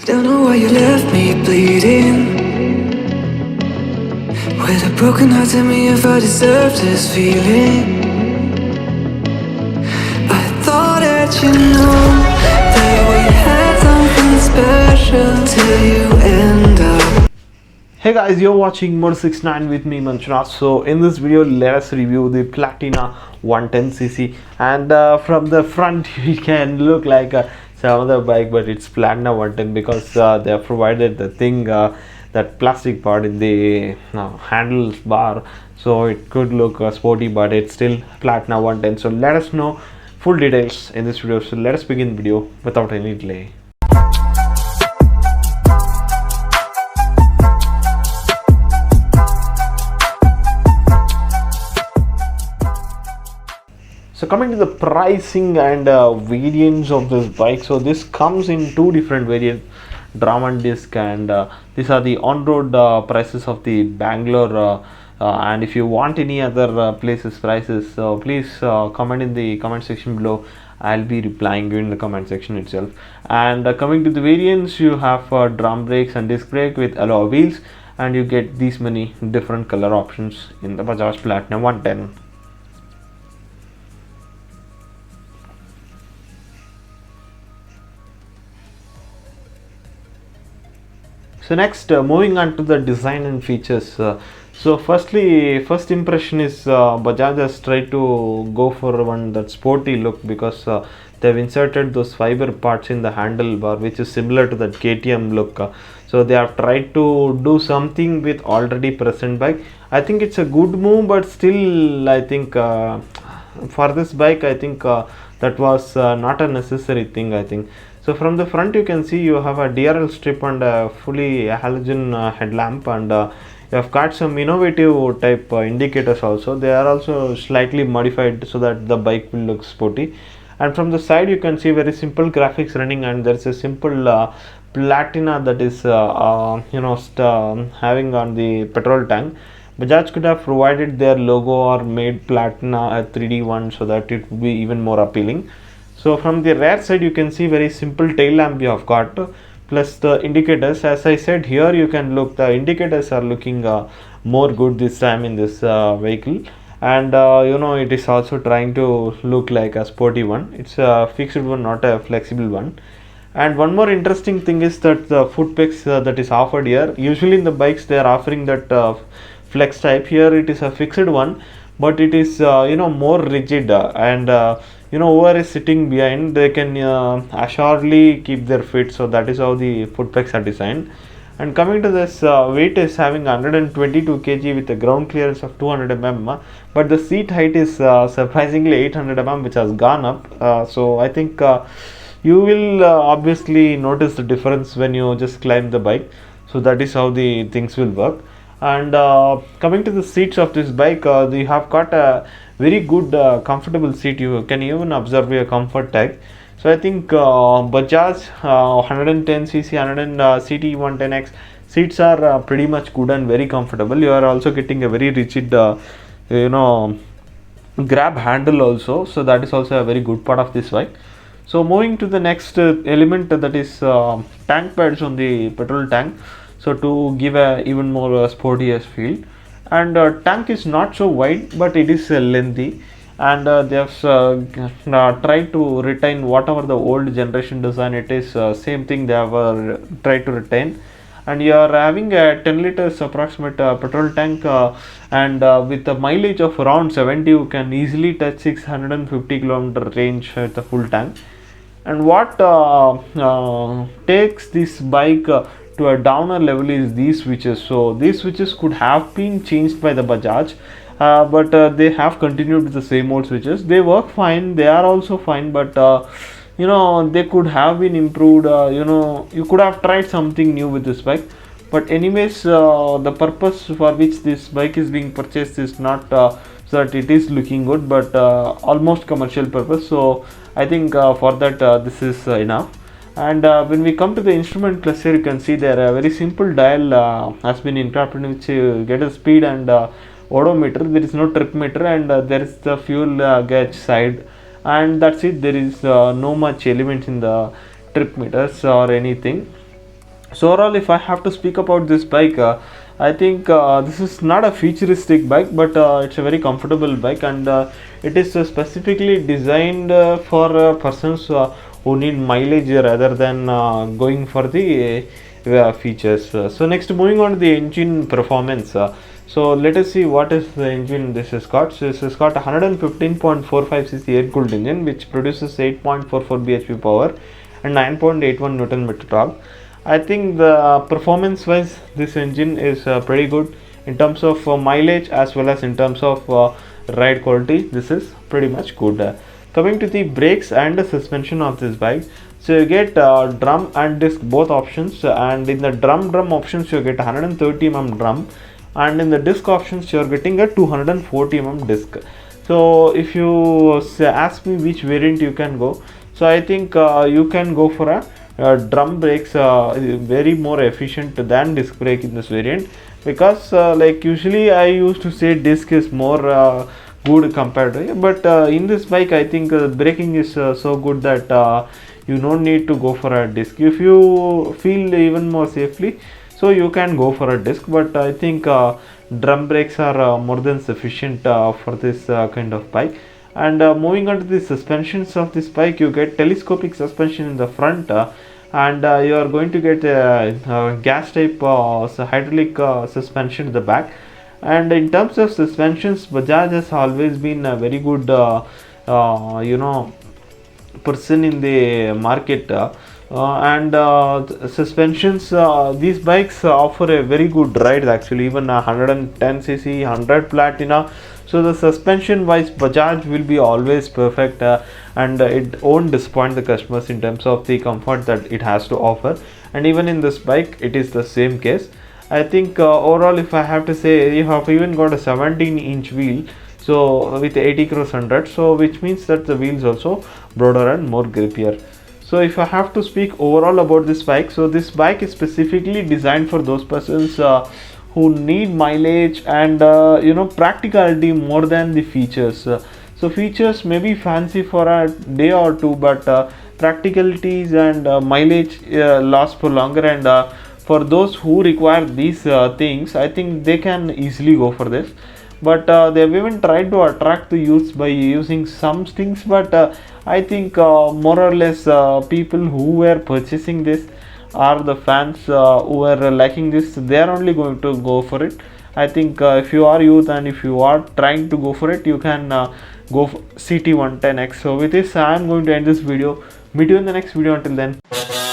Don't know why you left me bleeding. With a broken heart, tell me if I deserve this feeling. I thought that you know that we had something special till you end up. Hey guys, you're watching Mod69 with me Manchunath. So in this video, let us review the Platina 110cc, and from the front you can look like some other bike, but it's Platina 110 because they have provided the thing, that plastic part in the handles bar, so it could look sporty, but it's still Platina 110. So let us know full details in this video. So let us begin the video without any delay. So coming to the pricing and variants of this bike, so this comes in two different variants, drum and disc, and these are the on-road prices of the Bangalore, and if you want any other places prices, so please comment in the comment section below. I'll be replying you in the comment section itself. And coming to the variants, you have drum brakes and disc brake with alloy wheels, and you get these many different color options in the Bajaj Platina 110. So next, moving on to the design and features. So firstly, first impression is Bajaj has tried to go for one that sporty look, because they've inserted those fiber parts in the handlebar, which is similar to that KTM look. So they have tried to do something with already present bike. I think it's a good move, but still I think for this bike, I think that was not a necessary thing, I think. So from the front you can see you have a DRL strip and a fully halogen headlamp, and you have got some innovative type indicators also. They are also slightly modified so that the bike will look sporty. And from the side you can see very simple graphics running, and there is a simple Platina that is having on the petrol tank. Bajaj could have provided their logo or made Platina a 3D one so that it would be even more appealing. So from the rear side you can see very simple tail lamp you have got, plus the indicators. As I said, here you can look, the indicators are looking more good this time in this vehicle, and it is also trying to look like a sporty one. It's a fixed one, not a flexible one. And one more interesting thing is that the foot pegs that is offered here, usually in the bikes they are offering that flex type. Here it is a fixed one, but it is more rigid, and whoever is sitting behind, they can assuredly keep their feet. So that is how the foot pegs are designed. And coming to this, weight is having 122 kg with a ground clearance of 200 mm, but the seat height is surprisingly 800 mm, which has gone up. So I think you will obviously notice the difference when you just climb the bike. So that is how the things will work. And coming to the seats of this bike, you have got a very good comfortable seat. You can even observe your comfort tag. So I think Bajaj 110cc 100 CT 110X seats are pretty much good and very comfortable. You are also getting a very rigid grab handle also, so that is also a very good part of this bike. So moving to the next element, that is tank pads on the petrol tank, so to give a even more sporty feel. And tank is not so wide, but it is lengthy, and they have tried to retain whatever the old generation design it is, same thing they have tried to retain. And you are having a 10 liters approximate petrol tank, and with a mileage of around 70, you can easily touch 650 kilometer range with the full tank. And what takes this bike to a downer level is these switches. So these switches could have been changed by the Bajaj, but they have continued with the same old switches. They work fine, they are also fine, but they could have been improved. You could have tried something new with this bike. But anyways, the purpose for which this bike is being purchased is not so that it is looking good, but almost commercial purpose. So I think for that this is enough. And when we come to the instrument cluster, you can see there a very simple dial has been incorporated, which you get a speed and odometer. There is no trip meter, and there is the fuel gauge side, and that's it. There is no much element in the trip meters or anything. So overall, if I have to speak about this bike, I think this is not a futuristic bike, but it's a very comfortable bike, and it is specifically designed for persons who need mileage rather than going for the features. So next, moving on to the engine performance. So let us see what is the engine this has got. So this has got 115.45 cc air cooled engine, which produces 8.44 bhp power and 9.81 newton meter torque. I think the performance wise this engine is pretty good in terms of mileage as well as in terms of ride quality. This is pretty much good. Coming to the brakes and the suspension of this bike, so you get drum and disc both options, and in the drum options you get 130 mm drum, and in the disc options you are getting a 240 mm disc. So if you ask me which variant you can go, so I think you can go for a drum brakes, very more efficient than disc brake in this variant, because like usually I used to say disc is more good compared to, but in this bike I think braking is so good that you don't need to go for a disc. If you feel even more safely, so you can go for a disc, but I think drum brakes are more than sufficient for this kind of bike. And moving on to the suspensions of this bike, you get telescopic suspension in the front, and you are going to get gas type hydraulic suspension in the back. And in terms of suspensions, Bajaj has always been a very good you know, person in the market, and suspensions, these bikes offer a very good ride actually, even 110 cc 100 Platina. So the suspension wise Bajaj will be always perfect, and it won't disappoint the customers in terms of the comfort that it has to offer. And even in this bike it is the same case. I think overall, if I have to say, you have even got a 17-inch wheel, so with 80 cross 100, so which means that the wheels also broader and more grippier. So if I have to speak overall about this bike, so this bike is specifically designed for those persons who need mileage and you know, practicality more than the features. So features may be fancy for a day or two, but practicalities and mileage last for longer, and for those who require these things, I think they can easily go for this. But they've even tried to attract the youth by using some things, but I think more or less people who were purchasing this are the fans who are liking this, they are only going to go for it. I think if you are youth and if you are trying to go for it, you can go for CT110X. So with this I am going to end this video. Meet you in the next video. Until then.